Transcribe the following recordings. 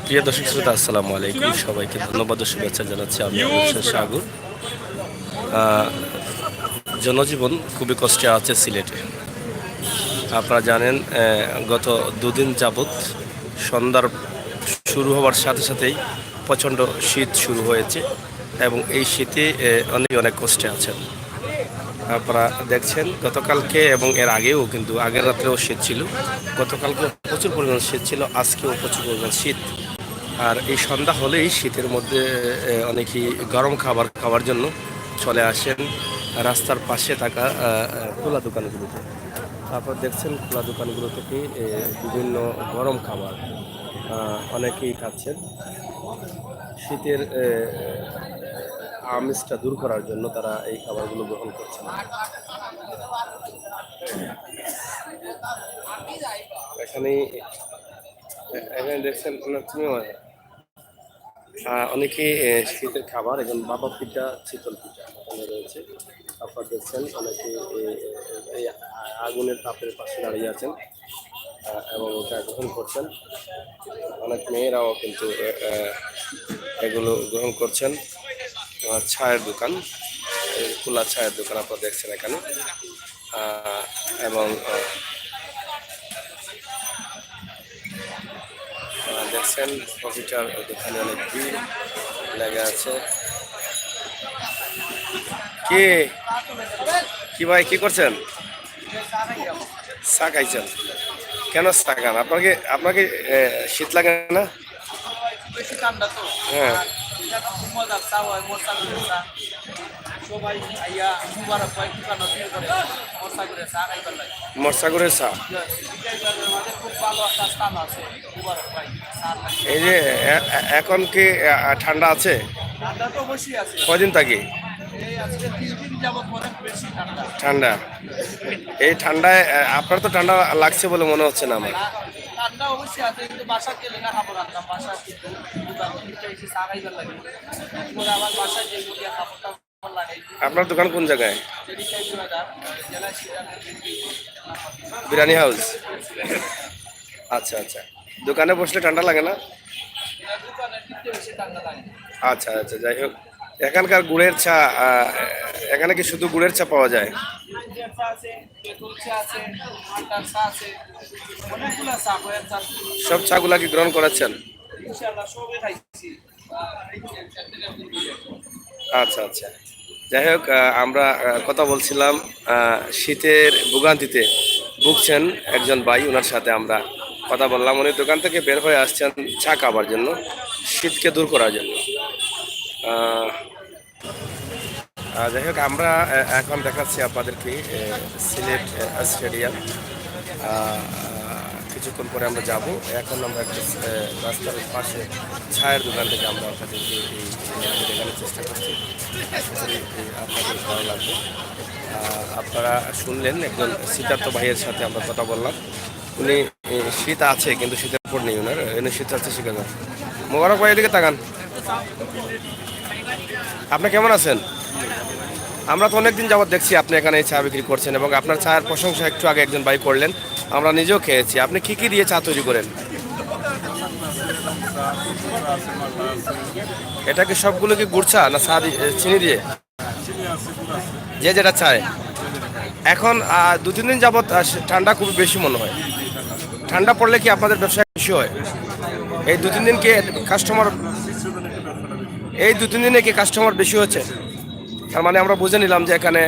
প্রিয় দর্শক শ্রোতা, আসসালামু আলাইকুম। সবাইকে ধন্যবাদ ও শুভেচ্ছা জানাচ্ছি। আমি সাগর। জনজীবন খুবই কষ্টে আছে সিলেটে। আপনারা জানেন, গত দুদিন যাবৎ সন্ধ্যার শুরু হওয়ার সাথে সাথেই প্রচণ্ড শীত শুরু হয়েছে এবং এই শীতে অনেক কষ্টে আছেন। আপনারা দেখছেন গতকালকে এবং এর আগেও, কিন্তু আগের রাত্রেও শীত ছিল, গতকালকে প্রচুর পরিমাণ শীত ছিল, আজকেও প্রচুর পরিমাণ শীত। আর এই সন্ধ্যা হলেই শীতের মধ্যে অনেকেই গরম খাবার খাওয়ার জন্য চলে আসেন রাস্তার পাশে থাকা খোলা দোকানগুলোতে। তারপর দেখছেন খোলা দোকানগুলো থেকে বিভিন্ন গরম খাবার অনেকেই খাচ্ছেন শীতের আমেজটা দূর করার জন্য। তারা এই খাবারগুলো গ্রহণ করছেন। এখানে এখানে দেখছেন অনেকে শীতের খাবার এবং বাবা পিঠা, চিতল পিঠা এখানে রয়েছে। আপনারা দেখছেন অনেকে এই আগুনের তাপের পাশে দাঁড়িয়ে আছেন এবং এটা গ্রহণ করছেন। অনেক মেয়েরাও কিন্তু এগুলো গ্রহণ করছেন। ছায়ের দোকান, খোলা ছায়ের দোকান আপনারা দেখছেন এখানে। এবং দেখছেন কম্পিউটার দোকানে অনেক ভিড় লেগে আছে। কি কি ভাই, কি করছেন? চা খাইছেন? কেন চা খান? আপনাকে শীত লাগে না? হ্যাঁ, মরসাগুরের চা। এই যে এখন কি ঠান্ডা আছে? কদিন থাকি ঠান্ডা? এই ঠান্ডায় আপনার তো ঠান্ডা লাগছে বলে মনে হচ্ছে না আমার। আপনার দোকান কোন জায়গায়? বিরিয়ানি হাউস। আচ্ছা আচ্ছা, দোকানে বসলে ঠান্ডা লাগে না? আচ্ছা আচ্ছা, যাই হোক, এখানকার গুড়ের চা, এখানে কি শুধু গুড়ের চা পাওয়া যায়? সব চাগুলা কি গ্রহণ করেছেন? আচ্ছা আচ্ছা, যাই হোক, আমরা কথা বলছিলাম শীতের ভোগান্তিতে ভুগছেন একজন ভাই, ওনার সাথে আমরা কথা বললাম। উনি দোকান থেকে বের হয়ে আসছেন চা খাবার জন্য, শীতকে দূর করার জন্য। যাই হোক, আমরা এখন দেখাচ্ছি আপনাদেরকে সিলেট স্টেডিয়াম। কিছুক্ষণ পরে আমরা যাব। এখন আমরা একটা রাস্তার পাশে ছায়ের দোকান থেকে আমরা আপনাদেরকে দেখানোর চেষ্টা করছি। আপনাদের ভালো লাগবে। আপনারা শুনলেন একজন সিদ্ধার্থ ভাইয়ের সাথে আমরা কথা বললাম। উনি শীত আছে কিন্তু শীতের উপর নেই ওনার, এনে শীত আছে শিখানো। মোবারক ভাই, এদিকে তাকান। আপনি কেমন আছেন? আমরা তো অনেকদিন যাবত দেখছি আপনি এখানে চা বিক্রি করছেন এবং আপনার চায়ের প্রশংসা একটু আগে একজন ভাই করলেন, আমরা নিজেও খেয়েছি। আপনি কি কি দিয়ে চা তৈরি করেন? এটা কি সবগুলো কি গুড় চা না চা চিনি দিয়ে? যে যেটা চায়। এখন 2-3 দিন যাবত ঠান্ডা খুব বেশি মনে হয়। ঠান্ডা পড়লে কি আপনাদের ব্যবসা বেশি হয়? এই 2-3 দিন কি কাস্টমার, এই 2-3 দিনে কি কাস্টমার বেশি হচ্ছে? তার মানে আমরা বুঝে নিলাম যে এখানে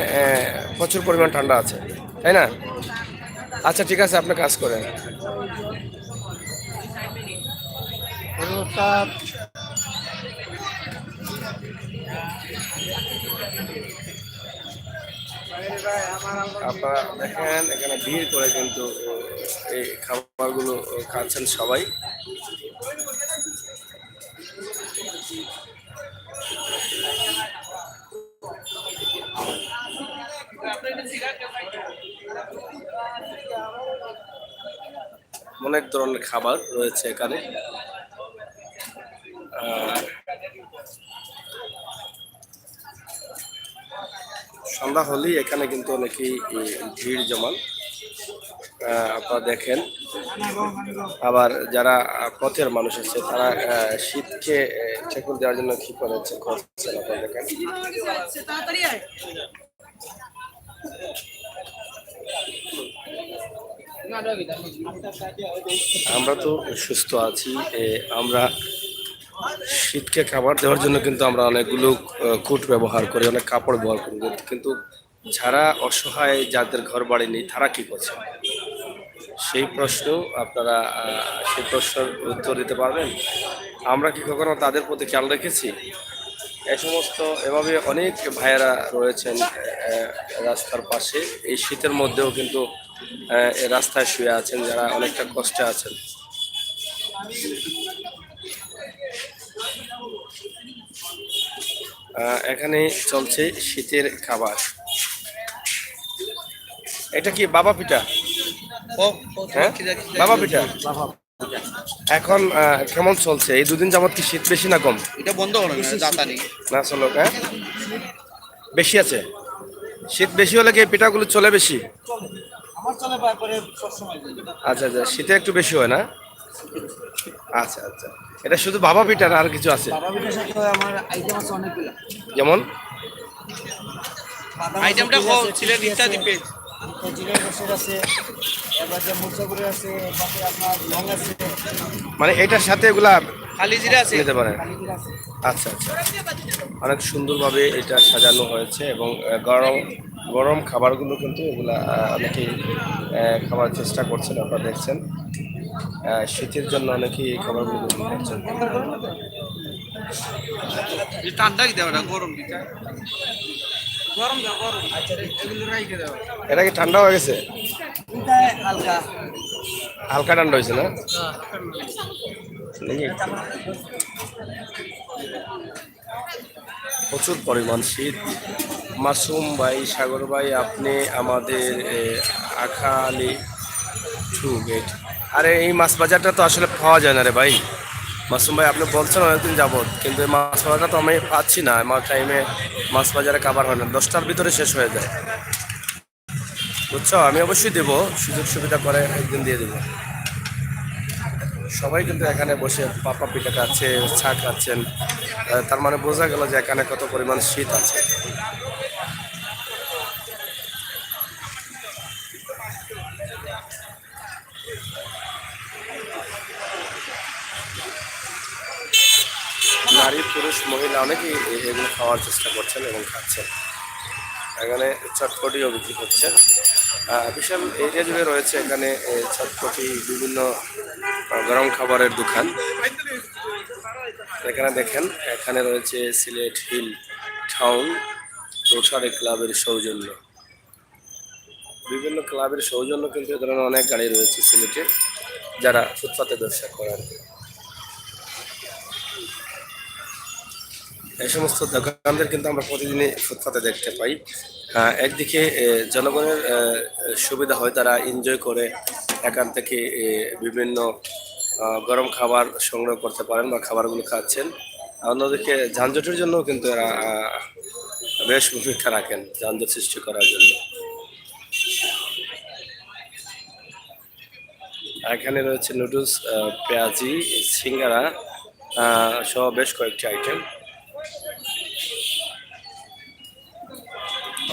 প্রচুর পরিমাণ ঠান্ডা আছে, তাই না? আচ্ছা ঠিক আছে, আপনি কাজ করেন। আপনারা দেখেন এখানে ভিড় করে কিন্তু এই খাবারগুলো খাচ্ছেন সবাই। অনেক ধরনের খাবার রয়েছে এখানে। সন্ধ্যা হলেই এখানে কিন্তু অনেকেই ভিড় জমান। আপনারা দেখেন আবার যারা পথের মানুষ আছে তারা শীতকে ঠেকুর দেওয়ার জন্য কি করেছে করছেন আপনারা দেখেন। আমরা তো সুস্থ আছি, আমরা শীতকে খাবার দেওয়ার জন্য কিন্তু আমরা অনেকগুলো কুট ব্যবহার করি, অনেক কাপড় ব্যবহার করি, কিন্তু যারা অসহায় যাদের ঘর বাড়ি নেই তারা কি করছে সেই প্রশ্ন আপনারা সেই প্রশ্নের উত্তর দিতে পারবেন। আমরা কি কখনো তাদের প্রতি খেয়াল রেখেছি? এই সমস্ত এভাবে অনেক ভাইয়েরা রয়েছেন রাস্তার পাশে, এই শীতের মধ্যেও কিন্তু রাস্তায় শুয়ে আছেন, যারা অনেকটা কষ্টে আছেন। এখানে চলছে শীতের খাবার। এটা কি বাবা পিঠা? হ্যাঁ, বাবা পিঠা। এখন কেমন চলছে এই দুদিন যাবত? কি শীত বেশি না কম? এটা বন্ধ করো না চলো, হ্যাঁ বেশি আছে। শীত বেশি হলে কি এই পিঠাগুলো চলে বেশি? আচ্ছা আচ্ছা, শীতে একটু বেশি হয় না? আচ্ছা আচ্ছা, এটা শুধু বাবা পিঠা না আর কিছু আছে? যেমন আইটেমটা ছিলেন ইত্যাদি পেজ মানে এটার সাথে এগুলা খালি জিরা আছে নিতে পারেন। আচ্ছা আচ্ছা, অনেক সুন্দরভাবে এটা সাজানো হয়েছে এবং গরম গরম খাবারগুলো কিন্তু এগুলা অনেকেই খাওয়ার চেষ্টা করছেন। আপনারা দেখছেন শীতের জন্য অনেকেই এই খাবারগুলো গ্রহণ করছেন। ঠান্ডা কি দেওয়া গরম দিতে এটা কি ঠান্ডা হয়ে গেছে? হালকা ঠান্ডা হয়েছে না? প্রচুর পরিমাণ শীত। মাসুম ভাই, সাগর ভাই, আপনি আমাদের আখালি টু গেট। আরে এই মাছ বাজারটা তো আসলে পাওয়া যায় না রে ভাই। মাসুম ভাই আপনি বলছেন অনেকদিন যাবত, কিন্তু এই মাছ বাজারটা তো আমি পাচ্ছি না। আমার টাইমে মাছ বাজারে খাবার হয় না, 10টার ভিতরে শেষ হয়ে যায়, বুঝছো? আমি অবশ্যই দেবো, সুযোগ সুবিধা করে একদিন দিয়ে দেবো। সবাই কিন্তু এখানে বসে পাপা পিঠা খাচ্ছে, চা খাচ্ছেন, তার মানে বোঝা গেল যে এখানে কত পরিমাণ শীত আছে। নারী পুরুষ মহিলা অনেকেই এগুলো খাওয়ার চেষ্টা করছেন এবং খাচ্ছেন। এখানে চটপটিও বিক্রি হচ্ছে। বিশাল এরিয়া জুড়ে রয়েছে এখানে চটপটি, বিভিন্ন গরম খাবারের দোকান। এখানে দেখেন, এখানে রয়েছে সিলেট হিল টাউন রোটারি ক্লাবের সৌজন্য, বিভিন্ন ক্লাবের সৌজন্য কিন্তু এ ধরনের অনেক গাড়ি রয়েছে সিলেটে যারা ফুটপাতে ব্যবসা করেন। এই সমস্ত দোকানদের কিন্তু আমরা প্রতিদিনই ফুটপাতে দেখতে পাই। একদিকে জনগণের সুবিধা হয়, তারা এনজয় করে এখান থেকে বিভিন্ন গরম খাবার সংগ্রহ করতে পারেন বা খাবারগুলো খাচ্ছেন। অন্যদিকে যানজটের জন্য কিন্তু এরা বেশ ভূমিকা রাখেন, যানজট সৃষ্টি করার জন্য। এখানে রয়েছে নুডলস, পেঁয়াজি, সিঙ্গারা সহ বেশ কয়েকটি আইটেম।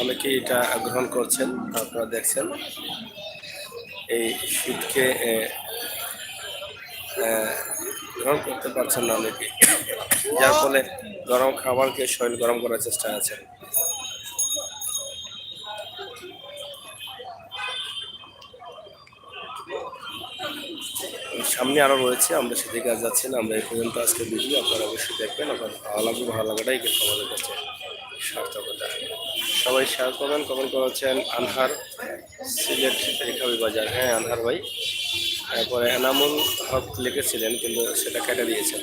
অনেকেই এটা গ্রহণ করছেন, আপনারা দেখছেন। এই শীতকে গ্রহণ করতে পারছেন না অনেকেই, যার ফলে গরম খাবারকে শরীর গরম করার চেষ্টা আছেন। সামনে আরো রয়েছে, আমরা সেদিকে আজ যাচ্ছি না। আমরা এই পর্যন্ত আজকে ভিডিও, আপনারা অবশ্যই দেখবেন। আপনার ভালো লাগবে, ভালো লাগাটাই কিন্তু আমাদের কাছে সার্থকতা। সবাই শেয়ার করবেন, কমেন্ট করেছেন আনহার, সিলেট রেখাবি বাজার। হ্যাঁ আনহার ভাই, তারপরে এনামুল হক লিখেছিলেন কিন্তু সেটা কেটে দিয়েছেন।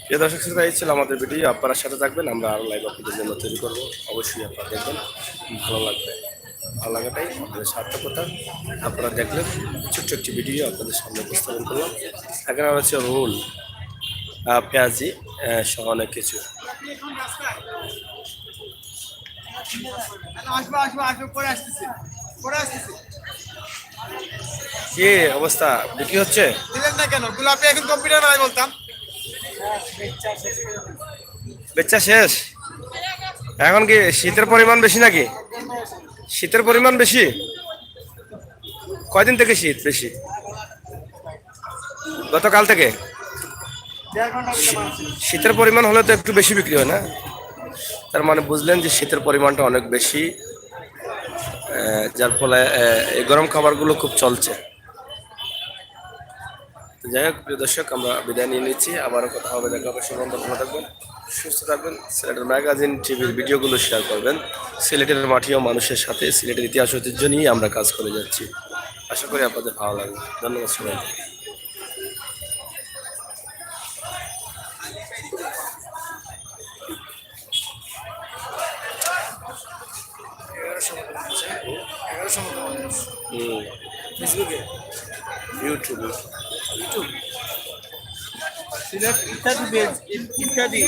প্রিয় দর্শক শ্রোতা, এই ছিল আমাদের ভিডিও। আপনারা সাথে থাকবেন, আমরা আরও লাইভ আপনাদের জন্য তৈরি করবো। অবশ্যই আপনারা দেখবেন, ভালো লাগবে। ভালো লাগাটাই আপনাদের সার্থকতা। আপনারা দেখলেন ছোট্ট একটি ভিডিও আপনাদের সামনে উপস্থাপন করলাম। এখানে হচ্ছে রোল, পেঁয়াজি সহ অনেক কিছু। আসবো আসবো আসবো, পরে আসতেছি পরে আসতেছি। কি অবস্থা, বিক্রি হচ্ছে? দিলেন না কেন? গোলাপি এখন কম্পিউটার বেলায় বলতাম। বেচা শেষ? এখন কি শীতের পরিমাণ বেশি নাকি? শীতের পরিমাণ বেশি? কয়দিন থেকে শীত বেশি? গতকাল থেকে? শীতের পরিমাণ হলে তো একটু বেশি বিক্রি হয় না? তার মানে বুঝলেন যে শীতের পরিমাণটা অনেক বেশি, যার ফলে এই গরম খাবারগুলো খুব চলছে। তো যাই হোক প্রিয় দর্শক, আমরা বিদায় নিয়ে নিচ্ছি। আবারও কথা হবে, দেখা হবে। সুগন্ধ, ভালো থাকবেন, সুস্থ থাকবেন। সিলেটের ম্যাগাজিন টিভির ভিডিওগুলো শেয়ার করবেন। সিলেটের মাটি ও মানুষের সাথে সিলেটের ইতিহাস ঐতিহ্য নিয়ে আমরা কাজ করে যাচ্ছি। আশা করি আপনাদের ভালো লাগবে। ধন্যবাদ সবাইকে। ফেসবুকে ইউটিউবে সিলেট ইত্যাদি পেজ ইত্যাদি